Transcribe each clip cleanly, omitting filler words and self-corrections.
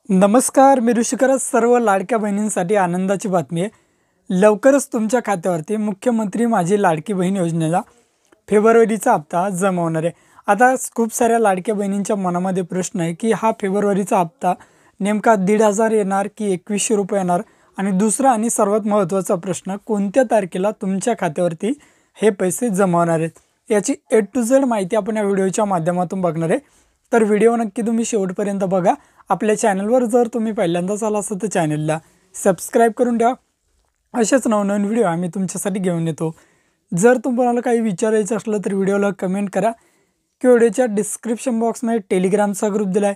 नमस्कार, मी ऋषिकरच सर्व लाडक्या बहिणींसाठी आनंदाची बातमी आहे. लवकरच तुमच्या खात्यावरती मुख्यमंत्री माझी लाडकी बहीण योजनेला फेब्रुवारीचा हप्ता जमा होणार आहे. आता खूप साऱ्या लाडक्या बहिणींच्या मनामध्ये प्रश्न आहे की हा फेब्रुवारीचा हप्ता नेमका 1,500 येणार की 2100 रुपये येणार, आणि दुसरा आणि सर्वात महत्त्वाचा प्रश्न, कोणत्या तारखेला तुमच्या खात्यावरती हे पैसे जमा होणार आहेत. याची A to Z माहिती आपण या व्हिडिओच्या माध्यमातून बघणार आहे. तर व्हिडिओ नक्की तुम्ही शेवटपर्यंत बघा. आपल्या चॅनलवर जर तुम्ही पहिल्यांदाच आला असाल तर चॅनलला सबस्क्राईब करून द्या. असेच नवनवीन व्हिडिओ आम्ही तुमच्यासाठी घेऊन येतो. जर तुम्हाला काही विचारायचं असलं तर व्हिडिओला कमेंट करा किंवा व्हिडिओच्या डिस्क्रिप्शन बॉक्समध्ये टेलिग्रामचा ग्रुप दिला आहे,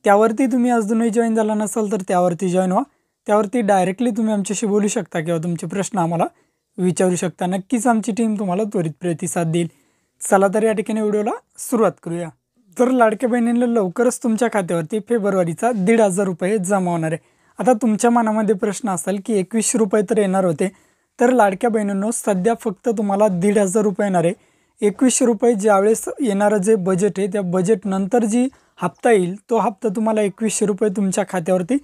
त्यावरती तुम्ही अजूनही जॉईन झाला नसाल तर त्यावरती जॉईन व्हा. त्यावरती डायरेक्टली तुम्ही आमच्याशी बोलू शकता किंवा तुमचे प्रश्न आम्हाला विचारू शकता. नक्कीच आमची टीम तुम्हाला त्वरित प्रतिसाद देईल. चला तर या ठिकाणी व्हिडिओला सुरुवात करूया. तर लाडक्या बहिणींना लवकरच तुमच्या खात्यावरती फेब्रुवारीचा 1,500 रुपये जमा होणार आहे. आता तुमच्या मनामध्ये प्रश्न असेल की 2100 रुपये तर येणार होते, तर लाडक्या बहिणींनो सध्या फक्त तुम्हाला 1,500 रुपये येणार आहे. 2100 रुपये ज्यावेळेस येणारं जे बजेट आहे त्या बजेट नंतर जी हप्ता येईल तो हप्ता तुम्हाला 2100 रुपये तुमच्या खात्यावरती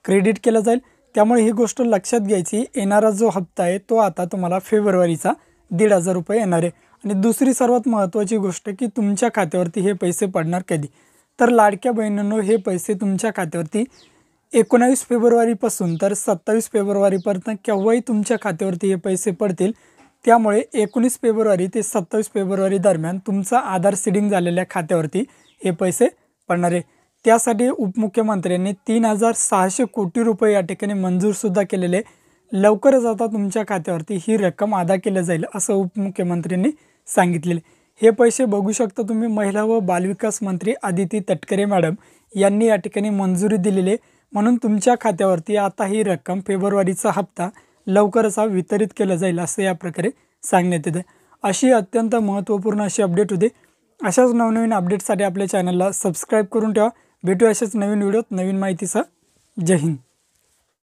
क्रेडिट केला जाईल. त्यामुळे ही गोष्ट लक्षात घ्यायची, येणारा जो हप्ता आहे तो आता तुम्हाला फेब्रुवारीचा 1,500 रुपये येणार आहे. आणि दुसरी सर्वात महत्त्वाची गोष्ट की तुमच्या खात्यावरती हे पैसे पडणार कधी. तर लाडक्या बहिणींनो हे पैसे तुमच्या खात्यावरती 19 फेब्रुवारीपासून तर 27 फेब्रुवारीपर्यंत केव्हाही तुमच्या खात्यावरती हे पैसे पडतील. त्यामुळे 19 फेब्रुवारी ते 27 फेब्रुवारी दरम्यान तुमचा आधार सीडिंग झालेल्या खात्यावरती हे पैसे पडणार आहे. त्यासाठी उपमुख्यमंत्र्यांनी 3,600 कोटी रुपये या ठिकाणी मंजूरसुद्धा केलेले. लवकरच आता तुमच्या खात्यावरती ही रक्कम अदा केली जाईल असं उपमुख्यमंत्र्यांनी सांगितलेले. हे पैसे बघू शकता तुम्ही, महिला व बालविकास मंत्री आदिती तटकरे मॅडम यांनी या ठिकाणी मंजुरी दिलेली, म्हणून तुमच्या खात्यावरती आता ही रक्कम फेब्रुवारीचा हप्ता लवकरच वितरित केला जाईल असं या प्रकारे सांगण्यात येते. अशी अत्यंत महत्त्वपूर्ण अशी अपडेट होते. अशाच नवनवीन अपडेटसाठी आपल्या चॅनलला सबस्क्राईब करून ठेवा. भेटू अशाच नवीन व्हिडिओत नवीन माहितीसह. जय हिंद.